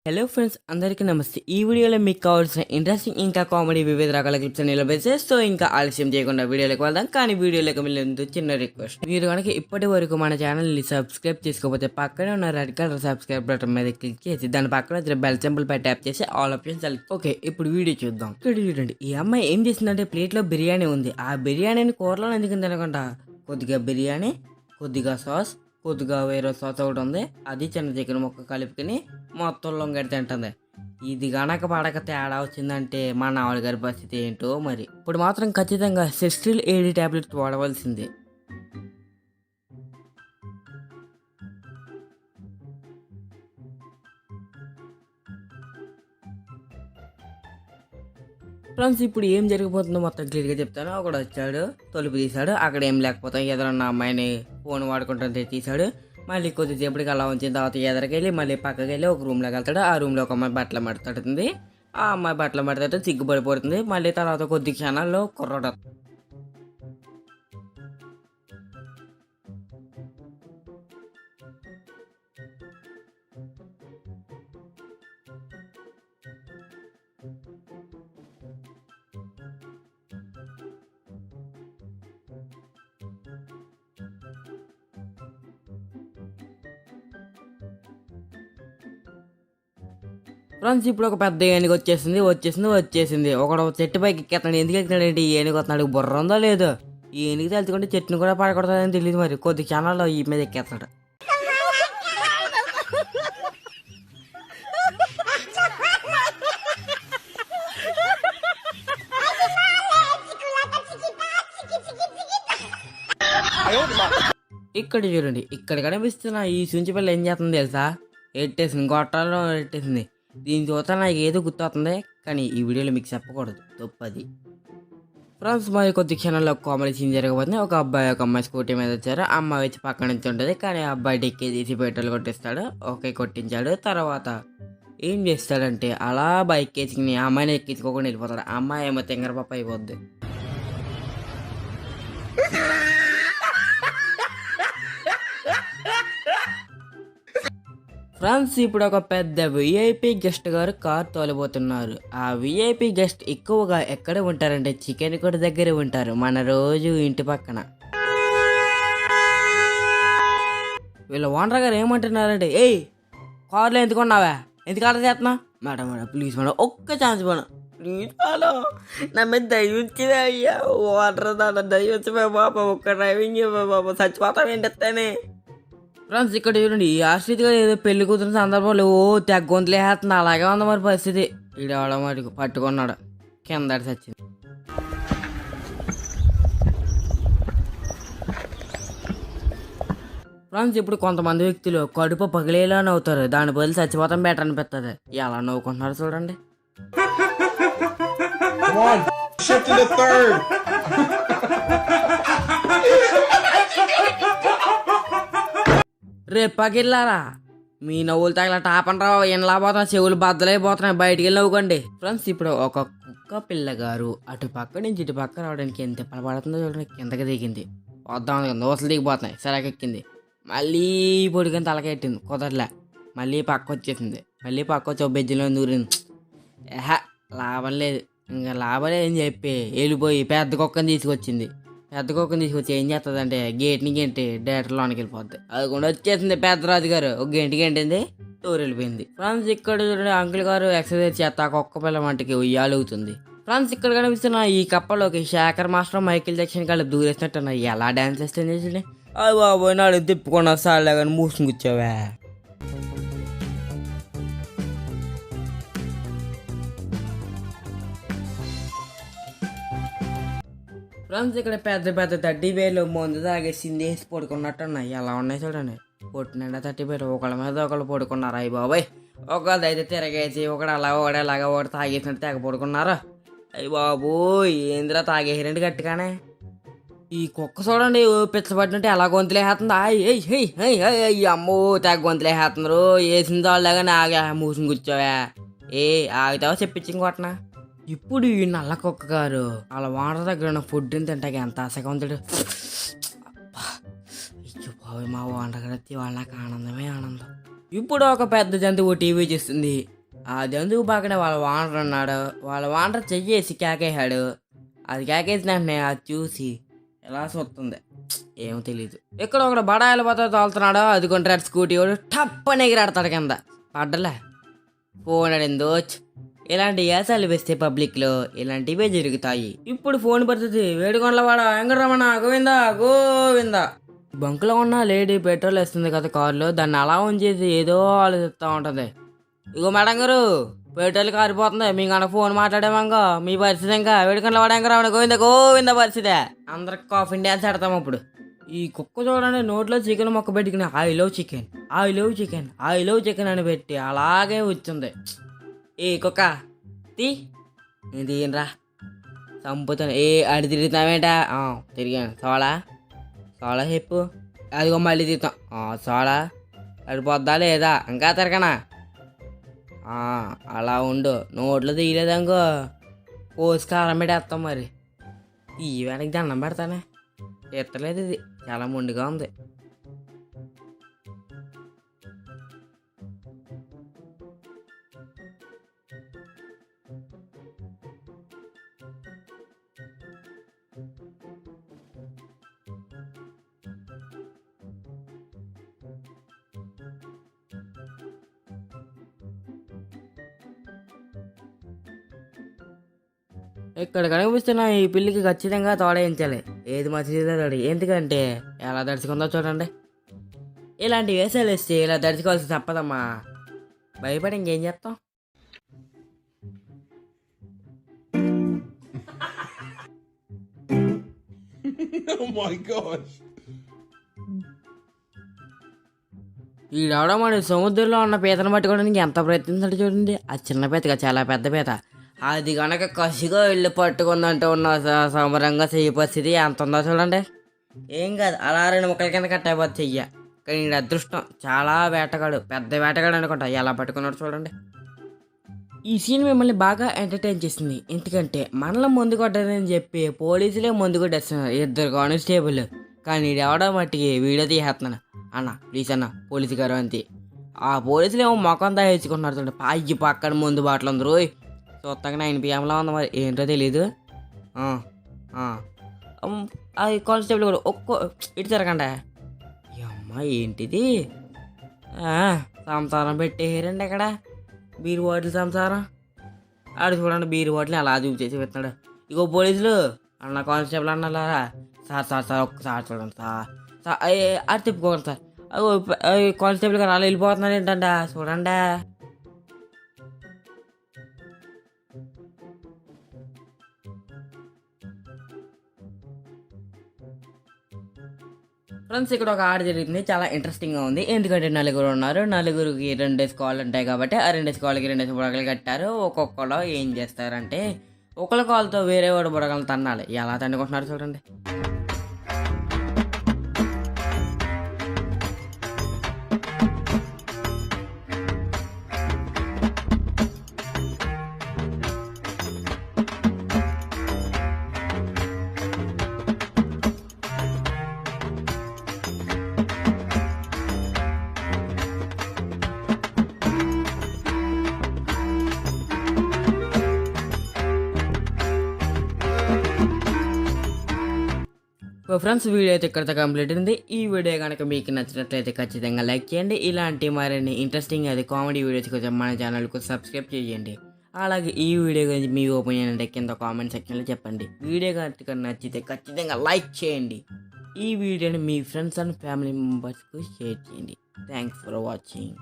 Hello friends, అందరికీ నమస్తే. ఈ వీడియోలో మీకు కావాల్సిన ఇంట్రెస్టింగ్ ఇంకా కామెడీ వివిధ రకాల క్లిప్స్ నిలబెట్టేస్తే సో ఇంకా ఆలస్యం చేయకుండా వీడియోలోకి వెళ్దాం. కానీ వీడియోలోకి వెళ్ళేందుకు చిన్న రిక్వెస్ట్, మీరు కనుక ఇప్పటి వరకు మన ఛానల్ని సబ్స్క్రైబ్ చేసుకోకపోతే పక్కనే ఉన్న రెడ్ కలర్ సబ్స్క్రైబ్ బటన్ మీద క్లిక్ చేసి దాని పక్కన వచ్చిన బెల్ సింబల్ పై ట్యాప్ చేసి ఆల్ ఆప్షన్స్ సెలెక్ట్. ఓకే, ఇప్పుడు వీడియో చూద్దాం. ఇక్కడ చూడండి, ఈ అమ్మాయి ఏం చేసిందంటే ప్లేట్లో బిర్యానీ ఉంది. ఆ బిర్యానీని కూరలో ఎందుకు తినకుండా కొద్దిగా బిర్యానీ, కొద్దిగా సాస్, కొద్దిగా వేరే సాస్ ఒకటి ఉంది, అది చిన్న చికెన్ ముక్క కలుపుకొని మొత్తం లొంగడి తింటుంది. ఇది గనక పడక తేడా వచ్చిందంటే మా నావల్ గారి పరిస్థితి ఏంటో మరి. ఇప్పుడు మాత్రం ఖచ్చితంగా సెస్ట్రిల్ ఏడి టాబ్లెట్స్ వాడవలసిందే. ఫ్రెండ్స్, ఇప్పుడు ఏం జరిగిపోతుందో మొత్తం క్లియర్గా చెప్తాను. ఒకడు వచ్చాడు, తలుపు తీశాడు, అక్కడ ఏం లేకపోతే ఎదురన్న అమ్మాయిని ఫోన్ వాడుకుంటుంటే తీశాడు. మళ్ళీ కొద్దిసేపటికి అలా ఉంచిన తర్వాత ఎదరికెళ్ళి మళ్ళీ పక్కకి వెళ్ళి ఒక రూమ్లోకి వెళ్తాడు. ఆ రూమ్లో ఒక అమ్మాయి బట్టలు మడతాడుతుంది. ఆ అమ్మాయి బట్టలు మడతాడు, సిగ్గుపడిపోతుంది. మళ్ళీ తర్వాత కొద్ది క్షణాల్లో కుర్రోడు. ఫ్రెండ్స్, ఇప్పుడు ఒక పెద్ద ఏనుగు వచ్చేసింది. ఒకడు చెట్టు పైకి ఎక్కేస్తాడు. ఎందుకు ఎక్కినాడు ఏంటి? ఈ ఏనుగు వస్తున్నాడు, బుర్ర ఉందో లేదో. ఈ ఏనుగు తెలుసుకుంటే చెట్టును కూడా పడకూడదని తెలియదు. మరి కొద్ది క్షణాల్లో ఈ మీద ఎక్కేస్తాడు. ఇక్కడ చూడండి, ఇక్కడ కనిపిస్తున్న ఈ సుంచి పిల్ల ఏం చేస్తుంది తెలుసా? ఎట్టేసింది, గొట్టాలో ఎట్టేసింది. దీని చూత నాకు ఏదో గుర్తొస్తుంది, కానీ ఈ వీడియోలో మీకు చెప్పకూడదు, తప్పది. ఫ్రెండ్స్, మరి కొద్ది క్షణంలో కామెడీ సీన్ జరగబోతుంది. ఒక అబ్బాయి ఒక అమ్మాయి స్కూటీ మీద వచ్చారు. అమ్మాయి వచ్చి పక్క నుంచి ఉంటుంది, కానీ ఆ అబ్బాయి డెక్కి తీసి పెట్రోల్ కొట్టిస్తాడు. ఓకే, కొట్టించాడు. తర్వాత ఏం చేస్తాడంటే అలా బైక్ వేసుకుని ఆ అమ్మాయిని ఎక్కించుకోకుండా వెళ్ళిపోతాడు. ఆ అమ్మాయి ఏమో తింగరపప్ప అయిపోద్ది. ఫ్రెండ్స్, ఇప్పుడు ఒక పెద్ద విఐపి గెస్ట్ గారు కార్ తోలబోతున్నారు. ఆ విఐపి గెస్ట్ ఎక్కువగా ఎక్కడ ఉంటారంటే చికెన్ కొట్టు దగ్గర ఉంటారు, మన రోజు ఇంటి పక్కన. వీళ్ళ ఓనర్ గారు ఏమంటున్నారంటే, ఏయ్ కార్లో ఎందుకున్నావా, ఎందుకు ఆర్డర్ చేస్తున్నా? మేడం ప్లీజ్ మేడం, ఒక్క ఛాన్స్ మేడం, ప్లీజ్ మేడం, నా మీద దయ్యించిదే అయ్యా, ఓనర్ దాంట్లో దయ్యించమే బాబా, ఒక్క డ్రైవింగ్ బాబా, చచ్చిపోతాం ఏంటనే. ఫ్రెండ్స్, ఇక్కడ చూడండి, ఈ ఆశ్రిత్ గారు ఏదో పెళ్లి కూతురు సందర్భంలో తెగ గొంతులేస్తుంది. అలాగే ఉంది మరి పరిస్థితి. ఈడవడ మరి పట్టుకున్నాడు, కింద చచ్చింది. ఫ్రెండ్స్, ఇప్పుడు కొంతమంది వ్యక్తులు కడుపు పగిలేలా నవ్వుతారు. దాని బదులు చచ్చిపోతాం బెటర్ అనిపిస్తుంది. ఎలా నవ్వుకుంటున్నారు చూడండి. రేపు పగిల్లారా, మీ నవ్వులు తగిల టాపన్ రావు, ఎండ్లా పోతున్నా, చెవులు బద్దలైపోతున్నాయి, బయటికి వెళ్ళి నవ్వుకోండి. ఫ్రెండ్స్, ఇప్పుడు ఒక కుక్క పిల్లగారు అటు పక్క నుంచి ఇటు పక్క రావడానికి ఎంత పడుతుందో చూడండి. కిందకి దిగింది, వద్దాం దోసలు దిగిపోతున్నాయి, సరకెక్కింది, మళ్ళీ పొడికని తలకెట్టింది, కుదరలే, మళ్ళీ పక్క వచ్చేసింది, మళ్ళీ పక్క వచ్చి బెజ్జిలో దూరింది. లాభం లేదు, ఇంకా లాభం లేదని చెప్పి వెళ్ళిపోయి పెద్ద కుక్కని తీసుకొచ్చింది. పెద్ద కుక్కని తీసుకొచ్చి ఏం చేస్తుంది అంటే గేట్ని గెంటి డేటర్లోనికి వెళ్ళిపోద్ది. అది కూడా వచ్చేసింది పెద్ద రాజు గారు, ఒక గంటకి గంటింది, టూర్ వెళ్ళిపోయింది. ఫ్రెండ్స్, ఇక్కడ చూడండి, అంకుల్ గారు ఎక్సర్సైజ్ చేస్తా కుక్క పిల్ల వంటికి ఉయ్యాలవుతుంది. ఫ్రెండ్స్, ఇక్కడ కనిపిస్తున్న ఈ కప్పలోకి శేఖర్ మాస్టర్ మైకిల్ జాక్సన్ కాళ్ళు దూరేసినట్టు ఎలా డాన్స్ చేస్తుంది చూడండి. అది బాబోయ్, నాడు తిప్పుకున్నా సార్లే కానీ మూసుకుని కూర్చోవా. ఫ్రెండ్స్, ఇక్కడ పెద్ద పెద్ద 30 వేలు మందు తాగేసింది వేసి పడుకున్నట్టు ఉన్నాయి. ఎలా ఉన్నాయి చూడండి, పొట్టినండా 30 వేలు ఒకళ్ళ మీద ఒకళ్ళు పడుకున్నారు. అయ్యి బాబాయ్, ఒకళ్ళది అయితే తిరగేసి ఒకడు అలా ఒకడేలాగా ఒకటి తాగేసినట్టు తెగ పడుకున్నారు. అయ్యి బాబోయ్, ఏందిరా తాగేసిరండి గట్టిగానే. ఈ కుక్క చూడండి, పిచ్చబడినట్టు ఎలా గొంతులేస్తుంది. అమ్మో, తెగ గొంతులేస్తున్నారు. వేసిన వాళ్ళగా నాగా మూసుని కూర్చోవా, ఆగుతావా చెప్పించి కొట్టనా. ఇప్పుడు ఈ నల్ల కుక్క గారు వాళ్ళ వాటర్ దగ్గర ఉన్న ఫుడ్ని తింటాక ఎంత ఆశగా ఉంటాడు. బాబు, మా వాంటగడత్తి వాళ్ళకి ఆనందమే ఆనందం. ఇప్పుడు ఒక పెద్ద జంతువు టీవీ చూస్తుంది. అదెందుకు పక్కనే వాళ్ళ వానర్ ఉన్నాడు. వాళ్ళ వానర్ చెయ్యేసి కేకేశాడు. అది కేకేసిన వెంటనే అది చూసి ఎలా చూస్తుంది ఏమో తెలీదు. ఇక్కడ ఒకడు బడాయిల పోతా తోలుతున్నాడు. అది కొంటాడు స్కూటీ వాడు టప్ అని ఎగిరాడతాడు కింద. పడ్డలే ఫోన్ అడిందోచ్. ఇలాంటి ఏసాలు వేస్తే పబ్లిక్లో ఇలాంటివే జరుగుతాయి. ఇప్పుడు ఫోన్ పరిస్థితి వేడుకొండలవాడ వెంకటరమణ గోవిందా గోవిందా. బంకులో ఉన్న లేడీ పెట్రోల్ వేస్తుంది కదా కారులో, దాన్ని అలా ఉంచేసి ఏదో ఆలోచిస్తూ ఉంటుంది. ఇగో మేడం గారు పెట్రోల్ కారిపోతుంది, మీకు అన్న ఫోన్ మాట్లాడేమంగా మీ పరిస్థితి ఇంకా వేడుకొండలవాడ వెంకటరమణ గోవిందా గోవిందా పరిస్థితి. అందరికి కాఫీ డ్యాన్స్ ఆడతాం అప్పుడు. ఈ కుక్క చూడండి నోట్లో చికెన్ మొక్క పెట్టుకుని I love chicken I love chicken I love chicken అని పెట్టి అలాగే వచ్చింది. ఏ కుక్క తీ దీనిరా చంపుతాను. అడి తిరుగుతామేంట తిరిగాను సోళా సోళా చెప్పు. అదిగో మళ్ళీ తిరుగుతాం సోళా అడిపోద్దా లేదా ఇంకా తిరగనా అలా ఉండు. నోట్లో తీయలేదనుకో కోసి కారం పెట్టేస్తాం. మరి ఈ వెనక్కి దండం పెడతానే ఎత్తలేదు. ఇది చాలా మొండిగా ఉంది. ఇక్కడ కనిపిస్తున్న ఈ పిల్లికి ఖచ్చితంగా తోడేయించాలి. ఏది మంచిదో తోడి. ఎందుకంటే ఎలా దడుచుకుందో చూడండి. ఇలాంటి వేసాలు వేస్తే ఇలా దడుచుకోవాల్సి తప్పదమ్మా. భయపడి ఇంకేం చేస్తాం. ఈడవడ మరి సముద్రంలో ఉన్న పీతను పట్టుకోవడానికి ఎంత ప్రయత్నించాడు చూడండి. అది చిన్న పీతగా చాలా పెద్ద పీత. అది కనుక కసిగా వెళ్ళి పట్టుకుందంటే ఉన్న సమరంగా చెయ్యి పరిస్థితి ఎంత ఉందో చూడండి. ఏం కాదు అలా 2 ముక్కల కింద కట్టయిపోతే చెయ్య. కానీ ఈడ అదృష్టం చాలా వేటగాడు, పెద్ద వేటగాడు అనుకుంటా. ఎలా పట్టుకున్నాడు చూడండి. ఈ సీన్ మిమ్మల్ని బాగా ఎంటర్టైన్ చేసింది. ఎందుకంటే మనలో ముందు కొట్టారని చెప్పి పోలీసులే ముందు కొట్టేస్తున్నారు 2 కానిస్టేబుల్. కానీ ఇది ఎవడో మట్టికి వీడియో తీసేస్తున్నాను. అన్న ప్లీజ్ అన్న పోలీసు గారు అంతే. ఆ పోలీసులు ఏమో మొఖం దాయించుకుంటున్నారు చూడండి. పాయి పక్కన ముందు బాటలు అందరూ చూస్తాగా 9 PM ఉంది. మరి ఏంటో తెలీదు. అది కానిస్టేబుల్ కూడా ఇటు తిరగండి. అమ్మ ఏంటిది సంసారం పెట్టేరండి ఇక్కడ. బీరు బాటిల్ సంసారం. ఆడు చూడండి బీరు బాటిల్ అలా చూసేసి పెట్టినాడు. ఇగో పోలీసులు అన్న కానిస్టేబుల్ అన్నారా సార్ ఒక్కసారి చూడండి సార్ అది తిప్పుకోండి సార్. కానిస్టేబుల్ గారు అలా వెళ్ళిపోతున్నారు ఏంటంటే చూడండి. ఫ్రెండ్స్ ఇక్కడ ఒక ఆట జరుగుతుంది, చాలా ఇంట్రెస్టింగ్గా ఉంది. ఎందుకంటే 4 ఉన్నారు, 4కి 2 కాళ్ళు ఉంటాయి కాబట్టి ఆ 2 కాళ్ళకి 2 బుడగలు కట్టారు. ఒక్కొక్కలో ఏం చేస్తారంటే ఒకళ్ళ కాళ్ళతో వేరే వాడు బుడగలు తన్నాలి. ఎలా తన్నుకుంటున్నారు చూడండి. ఫ్రెండ్స్ వీడియో అయితే ఇక్కడితో కంప్లీట్ ఉంది. ఈ వీడియో కనుక మీకు నచ్చినట్లయితే ఖచ్చితంగా లైక్ చేయండి. ఇలాంటి మరిన్ని ఇంట్రెస్టింగ్ అది కామెడీ వీడియోస్ కోసం మన ఛానల్కు సబ్స్క్రైబ్ చేయండి. అలాగే ఈ వీడియో గురించి మీ ఒపీనియన్ అంటే కింద కామెంట్ సెక్షన్లో చెప్పండి. వీడియో కనుక నచ్చితే ఖచ్చితంగా లైక్ చేయండి. ఈ వీడియోని మీ ఫ్రెండ్స్ అండ్ ఫ్యామిలీ మెంబర్స్కు షేర్ చేయండి. Thanks for watching.